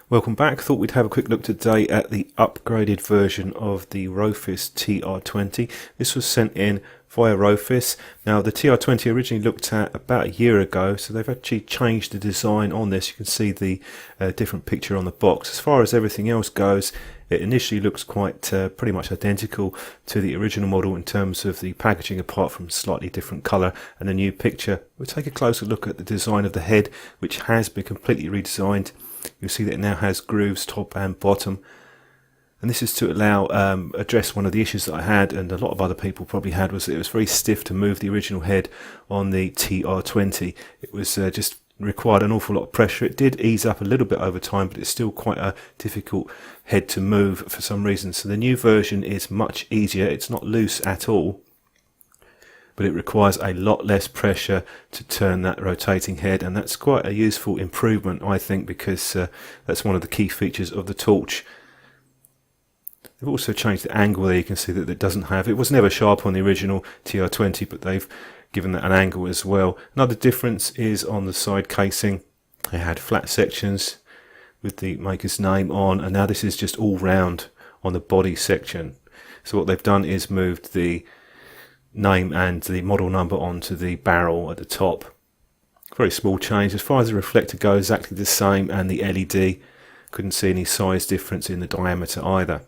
Welcome back. Thought we'd have a quick look today at the upgraded version of the Rofis TR20. This was sent in via Rofis. Now the TR20 originally looked at about a year ago, so they've actually changed the design on this. You can see the different picture on the box. As far as everything else goes, it initially looks quite pretty much identical to the original model in terms of the packaging, apart from slightly different colour and a new picture. We'll take a closer look at the design of the head, which has been completely redesigned. You'll see that it now has grooves top and bottom, and this is to allow address one of the issues that I had, and a lot of other people probably had, was that it was very stiff to move the original head on the TR20. It was just required an awful lot of pressure. It did ease up a little bit over time, but it's still quite a difficult head to move for some reason. So the new version is much easier. It's not loose at all, but it requires a lot less pressure to turn that rotating head, and that's quite a useful improvement, I think, because that's one of the key features of the torch. They've also changed the angle there. You can see that it doesn't have, it was never sharp on the original TR20, but they've given that an angle as well. Another difference is on the side casing. They had flat sections with the maker's name on, and now this is just all round on the body section. So what they've done is moved the name and the model number onto the barrel at the top. Very small change. As far as the reflector goes, exactly the same, and the LED, couldn't see any size difference in the diameter either.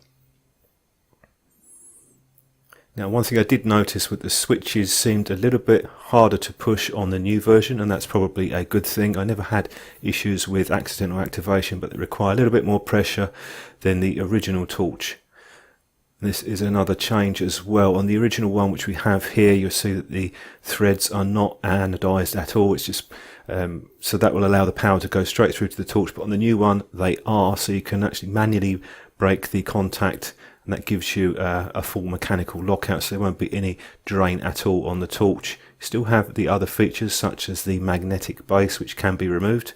Now, one thing I did notice with the switches seemed a little bit harder to push on the new version, and that's probably a good thing. I never had issues with accidental activation, but they require a little bit more pressure than the original torch. This is another change as well. On the original one, which we have here, you'll see that the threads are not anodized at all. It's just so that will allow the power to go straight through to the torch, but on the new one they are, so you can actually manually break the contact, and that gives you a full mechanical lockout, so there won't be any drain at all on the torch. You still have the other features such as the magnetic base, which can be removed.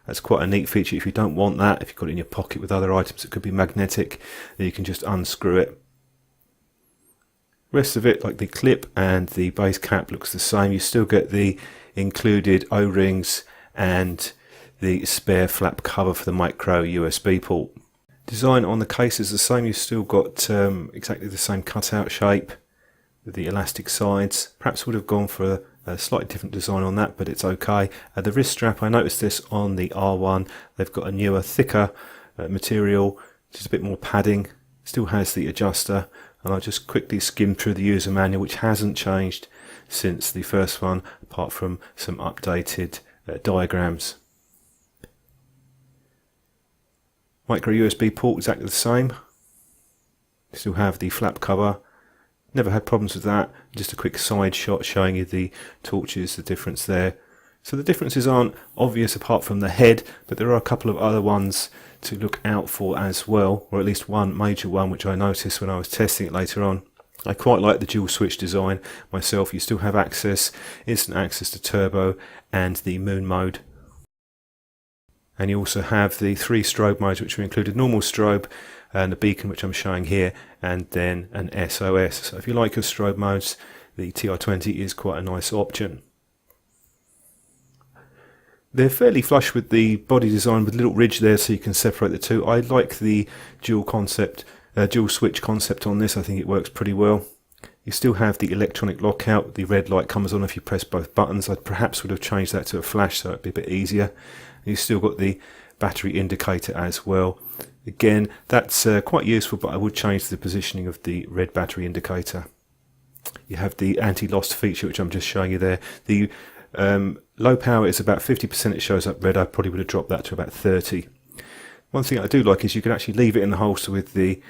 That's quite a neat feature. If you don't want that, if you've got it in your pocket with other items that could be magnetic, then you can just unscrew it. Rest of it, like the clip and the base cap, looks the same. You still get the included O-rings and the spare flap cover for the micro USB port. Design on the case is the same. You've still got exactly the same cutout shape with the elastic sides. Perhaps would have gone for a slightly different design on that, but it's okay. The wrist strap, I noticed this on the R1. They've got a newer, thicker material, just a bit more padding. Still has the adjuster, and I'll just quickly skim through the user manual, which hasn't changed since the first one, apart from some updated diagrams. Micro USB port, exactly the same. Still have the flap cover. Never had problems with that. Just a quick side shot showing you the torches, the difference there. So the differences aren't obvious apart from the head, but there are a couple of other ones to look out for as well, or at least one major one which I noticed when I was testing it later on. I quite like the dual switch design myself. You still have access, instant access to turbo and the moon mode. And you also have the 3 strobe modes, which are included: normal strobe, and the beacon, which I'm showing here, and then an SOS. So if you like your strobe modes, the TR20 is quite a nice option. They're fairly flush with the body design, with a little ridge there so you can separate the two. I like the dual switch concept on this. I think it works pretty well. You still have the electronic lockout. The red light comes on if you press both buttons. I perhaps would have changed that to a flash so it'd be a bit easier. You've still got the battery indicator as well. Again, that's quite useful, but I would change the positioning of the red battery indicator. You have the anti-lost feature, which I'm just showing you there. The low power is about 50%. It shows up red. I probably would have dropped that to about 30. One thing I do like is you can actually leave it in the holster with the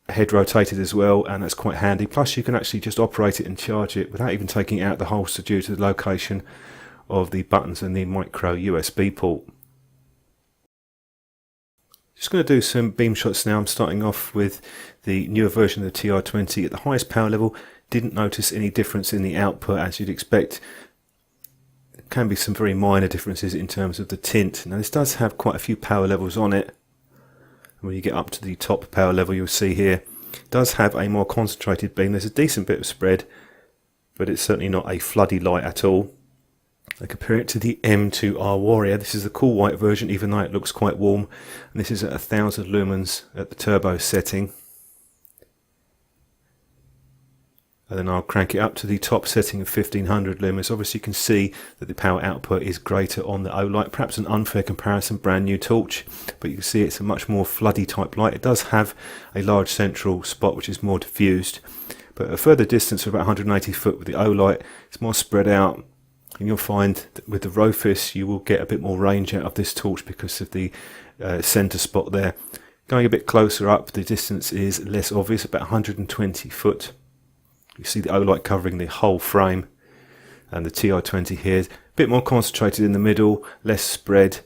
head rotated as well, and that's quite handy. Plus you can actually just operate it and charge it without even taking it out the holster due to the location of the buttons and the micro USB port. Just going to do some beam shots now. I'm starting off with the newer version of the TR20 at the highest power level. Didn't notice any difference in the output, as you'd expect. There can be some very minor differences in terms of the tint. Now this does have quite a few power levels on it. When you get up to the top power level, you'll see here it does have a more concentrated beam. There's a decent bit of spread, but it's certainly not a floody light at all. I compare it to the M2R Warrior. This is the cool white version, even though it looks quite warm. And this is at 1000 lumens at the turbo setting. And then I'll crank it up to the top setting of 1500 lumens. Obviously you can see that the power output is greater on the Olight. Perhaps an unfair comparison, brand new torch, but you can see it's a much more floody type light. It does have a large central spot which is more diffused, but a further distance of about 180 foot with the Olight, it's more spread out. And you'll find that with the Rofis you will get a bit more range out of this torch because of the centre spot there. Going a bit closer up, the distance is less obvious, about 120 foot. You see the Olight covering the whole frame, and the TR20 here is a bit more concentrated in the middle, less spread.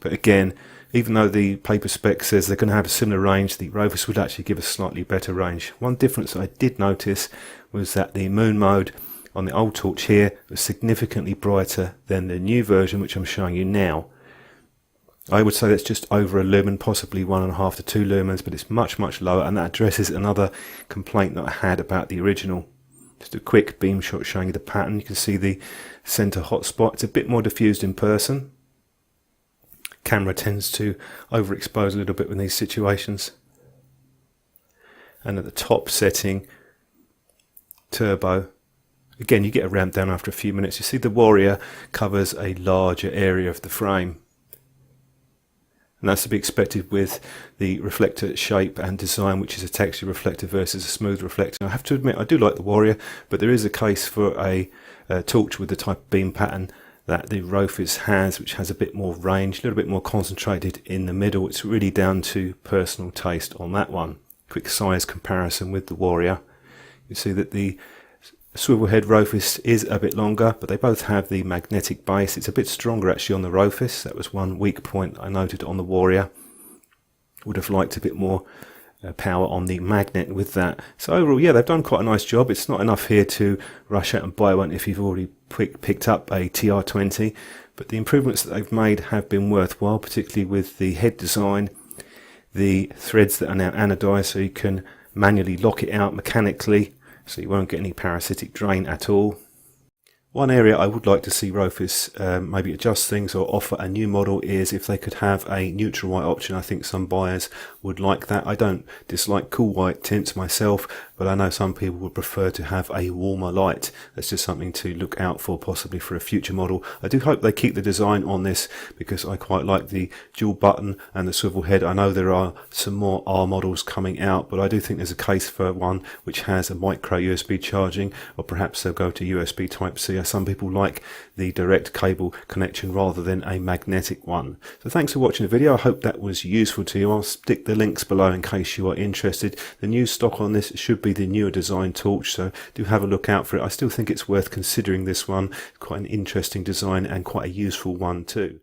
But again, even though the paper spec says they're going to have a similar range, the Rofis would actually give a slightly better range. One difference I did notice was that the moon mode on the old torch here was significantly brighter than the new version, which I'm showing you now. I would say that's just over a lumen, possibly 1.5 to 2 lumens, but it's much lower, and that addresses another complaint that I had about the original. Just a quick beam shot showing you the pattern. You can see the center hotspot. It's a bit more diffused in person. Camera tends to overexpose a little bit in these situations. And at the top setting, turbo, again you get a ramp down after a few minutes. You see the Warrior covers a larger area of the frame. And that's to be expected with the reflector shape and design, which is a texture reflector versus a smooth reflector. I have to admit I do like the Warrior, but there is a case for a torch with the type of beam pattern that the Rofis has, which has a bit more range, a little bit more concentrated in the middle. It's really down to personal taste on that one. Quick size comparison with the Warrior. You see that the swivel head Rofis is a bit longer, but they both have the magnetic base. It's a bit stronger actually on the Rofis. That was one weak point I noted on the Warrior. Would have liked a bit more power on the magnet with that. So overall, yeah, they've done quite a nice job. It's not enough here to rush out and buy one if you've already picked up a TR20, but the improvements that they've made have been worthwhile, particularly with the head design, the threads that are now anodized so you can manually lock it out mechanically, so you won't get any parasitic drain at all. One area I would like to see Rofis maybe adjust things or offer a new model is if they could have a neutral white option. I think some buyers would like that. I don't dislike cool white tints myself, but I know some people would prefer to have a warmer light. That's just something to look out for, possibly for a future model. I do hope they keep the design on this because I quite like the dual button and the swivel head. I know there are some more R models coming out, but I do think there's a case for one which has a micro USB charging, or perhaps they'll go to USB Type-C. Some people like the direct cable connection rather than a magnetic one. So thanks for watching the video. I hope that was useful to you. I'll stick the links below in case you are interested. The new stock on this should be the newer design torch, so do have a look out for it. I still think it's worth considering this one. Quite an interesting design and quite a useful one too.